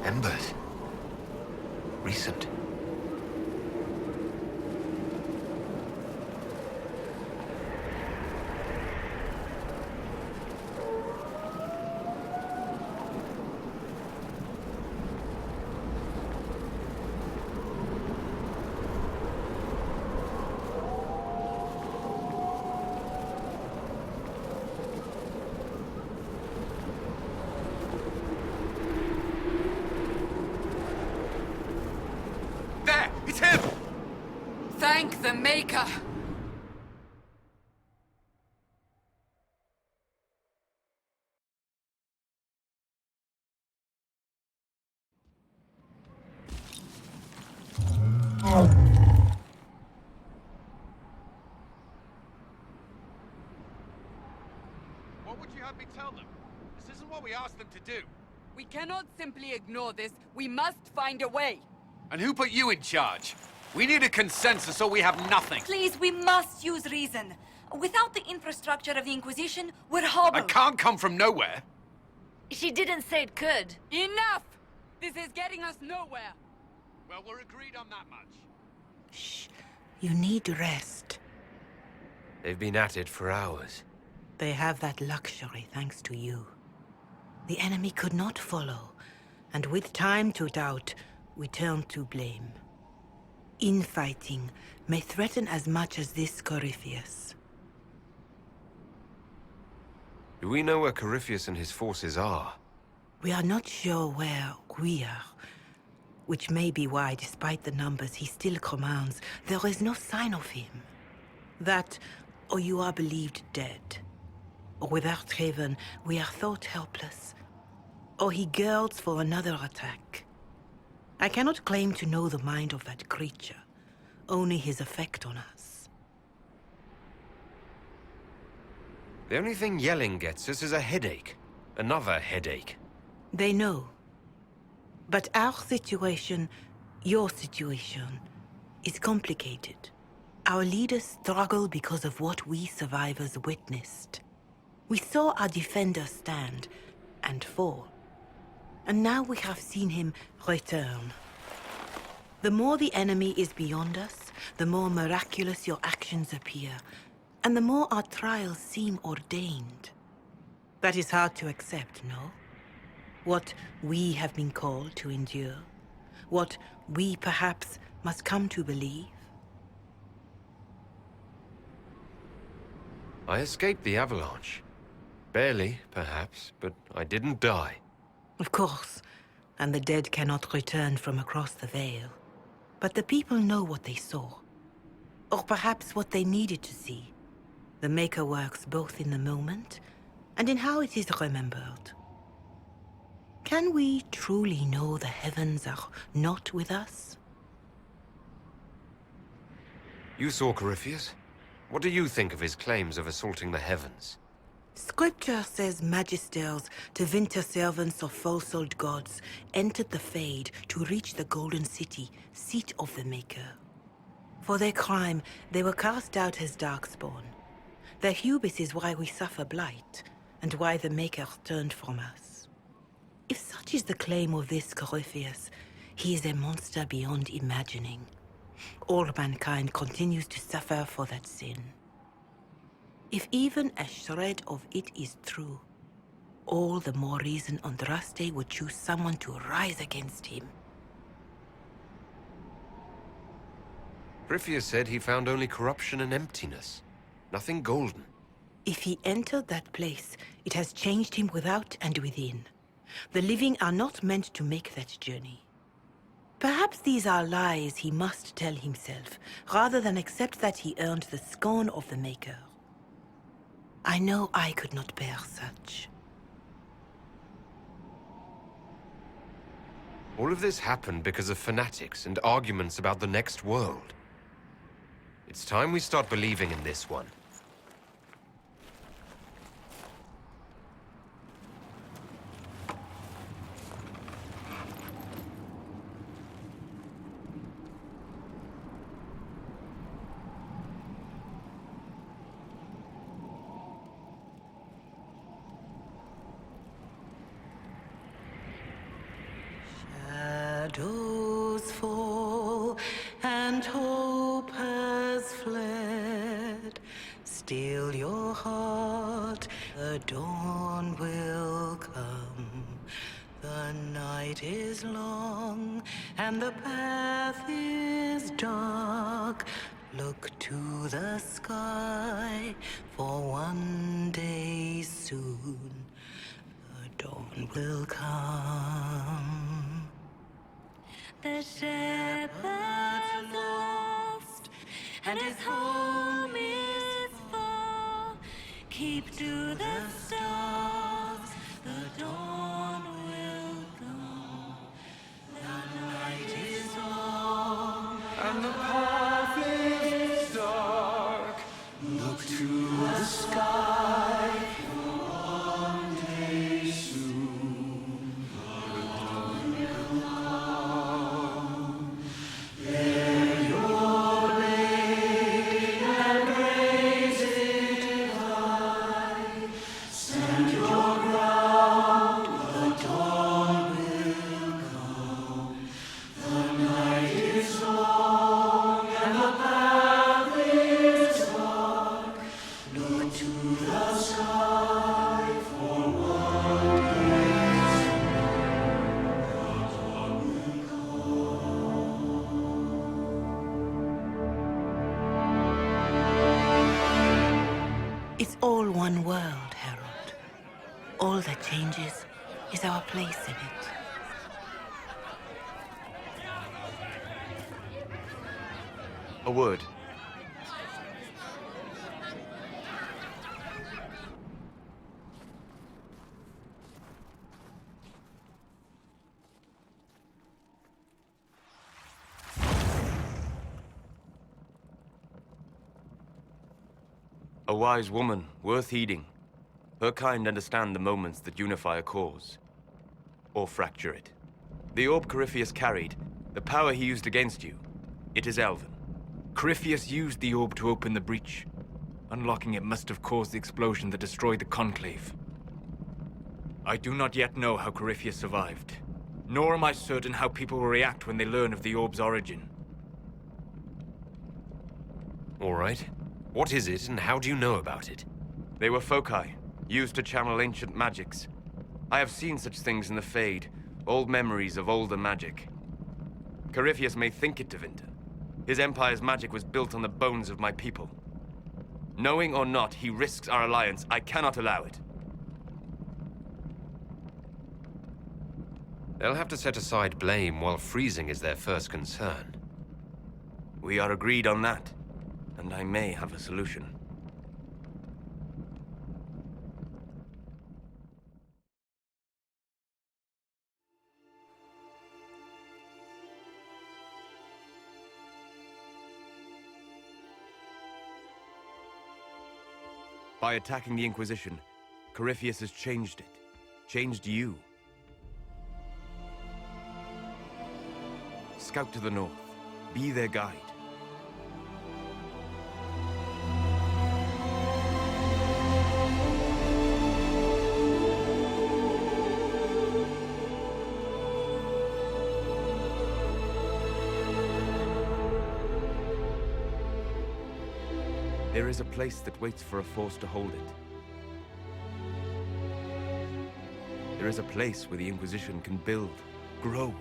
Embers. Recent. There! It's him! Thank the Maker! What would you have me tell them? This isn't what we asked them to do. We cannot simply ignore this. We must find a way. And who put you in charge? We need a consensus or we have nothing. Please, we must use reason. Without the infrastructure of the Inquisition, we're I hobbled. can't come from nowhere. She didn't say it could. Enough! This is getting us nowhere. Well, we're agreed on that much. Shh. You need rest. They've been at it for hours. They have that luxury thanks to you. The enemy could not follow, and with time to doubt, we turn to blame. Infighting may threaten as much as this Corypheus. Do we know where Corypheus and his forces are? We are not sure where we are, which may be why, despite the numbers he still commands, there is no sign of him. That, or you are believed dead. Or without Haven, we are thought helpless. Or he girds for another attack. I cannot claim to know the mind of that creature, only his effect on us. The only thing yelling gets us is a headache. Another headache. They know. But our situation, your situation, is complicated. Our leaders struggle because of what we survivors witnessed. We saw our defender stand and fall. And now we have seen him return. The more the enemy is beyond us, the more miraculous your actions appear, and the more our trials seem ordained. That is hard to accept, no? What we have been called to endure, what we perhaps must come to believe. I escaped the avalanche. Barely, perhaps, but I didn't die. Of course, and the dead cannot return from across the veil. But the people know what they saw. Or perhaps what they needed to see. The Maker works both in the moment and in how it is remembered. Can we truly know the heavens are not with us? You saw Corypheus? What do you think of his claims of assaulting the heavens? Scripture says magisters, divinter servants of false-souled gods, entered the Fade to reach the Golden City, seat of the Maker. For their crime, they were cast out as Darkspawn. Their hubris is why we suffer blight, and why the Maker turned from us. If such is the claim of this Corypheus, he is a monster beyond imagining. All mankind continues to suffer for that sin. If even a shred of it is true, all the more reason Andraste would choose someone to rise against him. Corypheus said he found only corruption and emptiness. Nothing golden. If he entered that place, it has changed him without and within. The living are not meant to make that journey. Perhaps these are lies he must tell himself, rather than accept that he earned the scorn of the Maker. I know I could not bear such. All of this happened because of fanatics and arguments about the next world. It's time we start believing in this one. The dawn will come. The night is long and the path is dark. Look to the sky, for one day soon the dawn will come. The shepherd's lost, and his home is far. Keep to the stars, the dawn will come. The night is long, And the path is dark. Look to the sky. One day soon, the dawn will come. Bear your blade and raise it high. Stand your ground, the dawn will come. The night is long and the path is dark. Look to the sky for one day It's all one world, Harold. All that changes is our place in it. A word. A wise woman, worth heeding. Her kind understand the moments that unify a cause. Or fracture it. The orb Corypheus carried, the power he used against you, it is Elven. Corypheus used the orb to open the breach. Unlocking it must have caused the explosion that destroyed the Conclave. I do not yet know how Corypheus survived, nor am I certain how people will react when they learn of the orb's origin. All right. What is it, and how do you know about it? They were foci, used to channel ancient magics. I have seen such things in the Fade, old memories of older magic. Corypheus may think it Tevinter. His empire's magic was built on the bones of my people. Knowing or not, he risks our alliance. I cannot allow it. They'll have to set aside blame while freezing is their first concern. We are agreed on that, and I may have a solution. By attacking the Inquisition, Corypheus has changed it. Changed you. Scout to the north. Be their guide. There is a place that waits for a force to hold it. There is a place where the Inquisition can build, grow.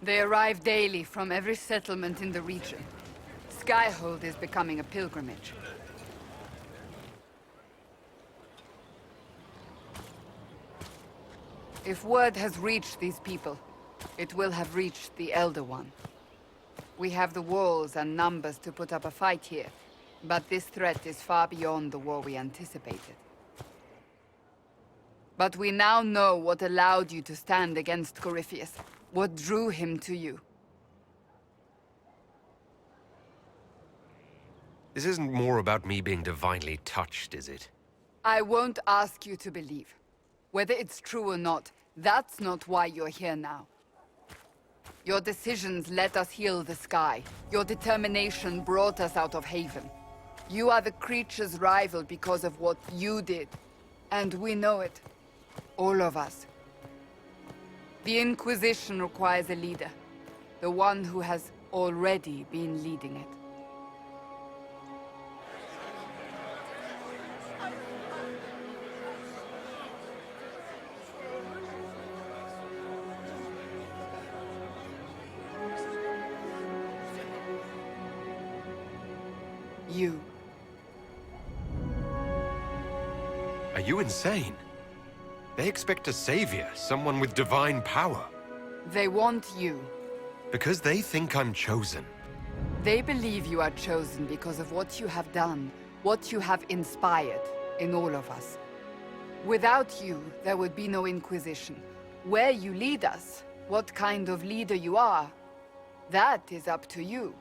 They arrive daily from every settlement in the region. Skyhold is becoming a pilgrimage. If word has reached these people, it will have reached the Elder One. We have the walls and numbers to put up a fight here, but this threat is far beyond the war we anticipated. But we now know what allowed you to stand against Corypheus, what drew him to you. This isn't more about me being divinely touched, is it? I won't ask you to believe. Whether it's true or not, that's not why you're here now. Your decisions let us heal the sky. Your determination brought us out of Haven. You are the creature's rival because of what you did. And we know it. All of us. The Inquisition requires a leader. The one who has already been leading it. You. Are you insane? They expect a savior, someone with divine power. They want you. Because they think I'm chosen. They believe you are chosen because of what you have done, what you have inspired in all of us. Without you, there would be no Inquisition. Where you lead us, what kind of leader you are, that is up to you.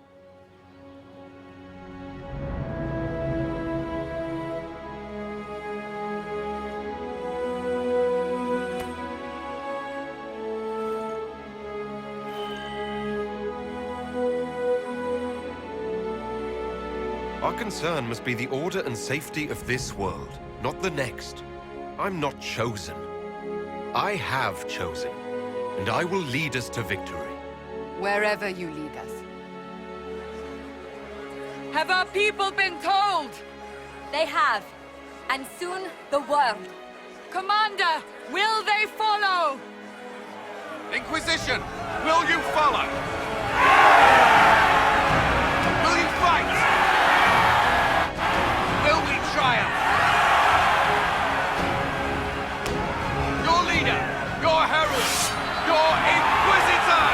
Our concern must be the order and safety of this world, not the next. I'm not chosen. I have chosen, and I will lead us to victory. Wherever you lead us. Have our people been told? They have. And soon, the world. Commander, will they follow? Inquisition, will you follow? Will you fight? Will we triumph? Your leader, your herald, your Inquisitor!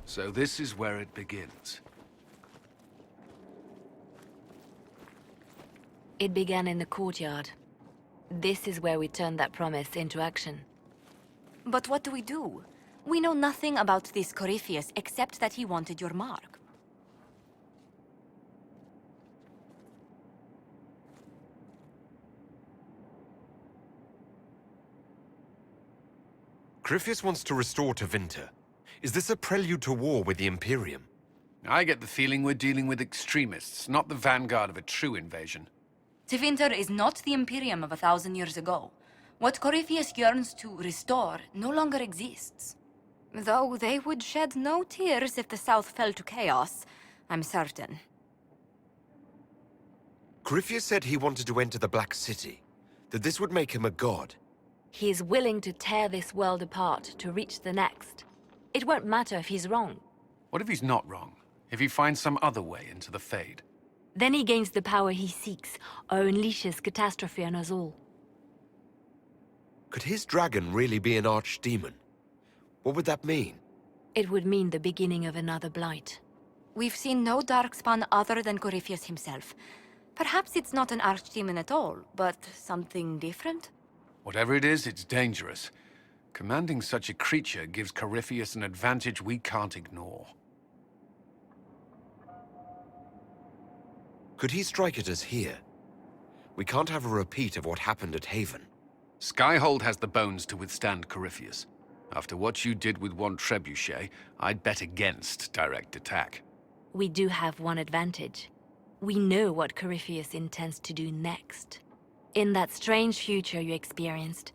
So this is where it begins. It began in the courtyard. This is where we turned that promise into action. But what do we do? We know nothing about this Corypheus except that he wanted your mark. Corypheus wants to restore Tevinter. Is this a prelude to war with the Imperium? I get the feeling we're dealing with extremists, not the vanguard of a true invasion. Tevinter is not the Imperium of 1,000 years ago. What Corypheus yearns to restore no longer exists. Though they would shed no tears if the South fell to chaos, I'm certain. Corypheus said he wanted to enter the Black City, that this would make him a god. He is willing to tear this world apart to reach the next. It won't matter if he's wrong. What if he's not wrong? If he finds some other way into the Fade? Then he gains the power he seeks, or unleashes catastrophe on us all. Could his dragon really be an archdemon? What would that mean? It would mean the beginning of another blight. We've seen no darkspawn other than Corypheus himself. Perhaps it's not an archdemon at all, but something different? Whatever it is, it's dangerous. Commanding such a creature gives Corypheus an advantage we can't ignore. Could he strike at us here? We can't have a repeat of what happened at Haven. Skyhold has the bones to withstand Corypheus. After what you did with one trebuchet, I'd bet against direct attack. We do have one advantage. We know what Corypheus intends to do next. In that strange future you experienced,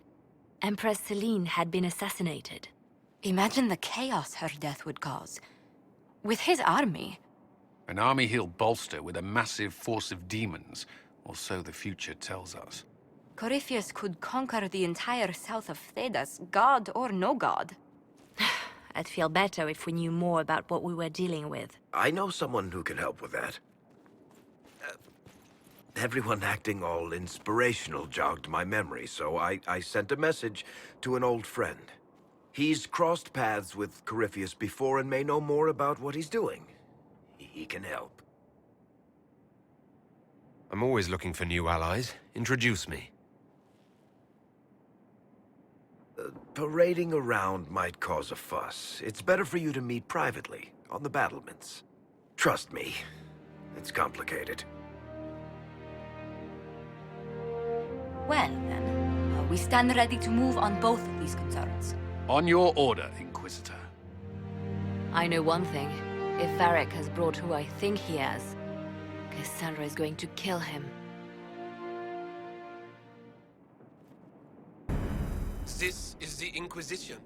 Empress Selene had been assassinated. Imagine the chaos her death would cause. With his army. An army he'll bolster with a massive force of demons, or so the future tells us. Corypheus could conquer the entire south of Thedas, god or no god. I'd feel better if we knew more about what we were dealing with. I know someone who can help with that. Everyone acting all inspirational jogged my memory, so I sent a message to an old friend. He's crossed paths with Corypheus before and may know more about what he's doing. He can help. I'm always looking for new allies. Introduce me. Parading around might cause a fuss. It's better for you to meet privately, on the battlements. Trust me, it's complicated. Well, then, we stand ready to move on both of these concerns. On your order, Inquisitor. I know one thing. If Varric has brought who I think he has, Cassandra is going to kill him. This is the Inquisition.